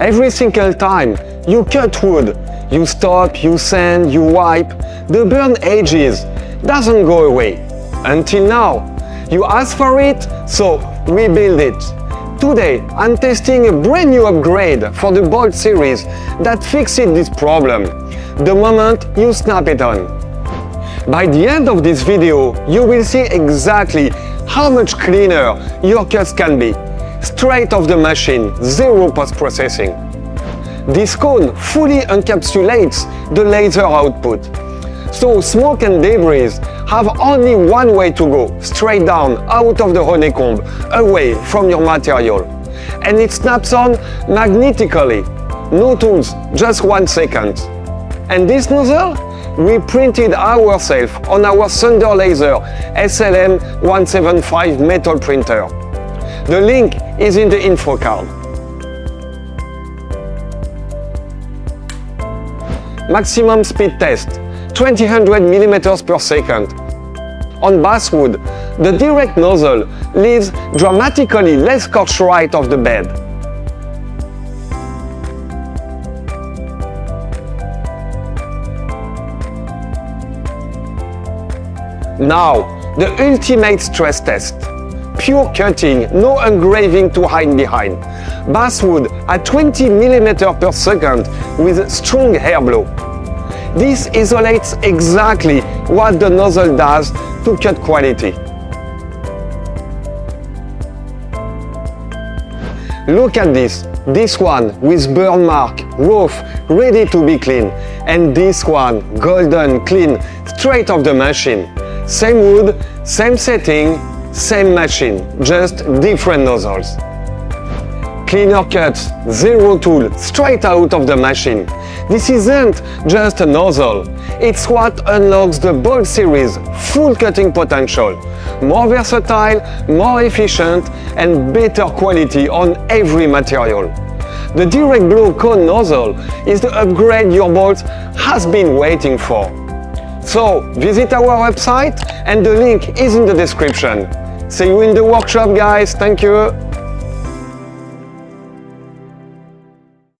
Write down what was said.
Every single time you cut wood, you stop, you sand, you wipe, the burn edges doesn't go away. Until now. You asked for it, so we build it. Today I'm testing a brand new upgrade for the bolt series that fixes this problem the moment you snap it on. By the end of this video, you will see exactly how much cleaner your cuts can be. Straight off the machine, zero post-processing. This cone fully encapsulates the laser output. So smoke and debris have only one way to go, straight down out of the honeycomb, away from your material. And it snaps on magnetically. No tools, just 1 second. And this nozzle? We printed ourselves on our Thunder Laser SLM-175 metal printer. The link is in the info card. Maximum speed test, 2000 mm per second. On basswood, the direct nozzle leaves dramatically less scorch right of the bed. Now, the ultimate stress test. Pure cutting, no engraving to hide behind. Basswood at 20 mm per second with strong air blow. This isolates exactly what the nozzle does to cut quality. Look at this one with burn mark, rough, ready to be clean, and this one golden, clean, straight off the machine. Same wood, same setting, same machine, just different nozzles. Cleaner cuts, zero tool, straight out of the machine. This isn't just a nozzle, it's what unlocks the bolt series' full cutting potential. More versatile, more efficient, and better quality on every material. The Direct-Blow Cone Nozzle is the upgrade your bolt has been waiting for. So visit our website and the link is in the description. See you in the workshop, guys. Thank you.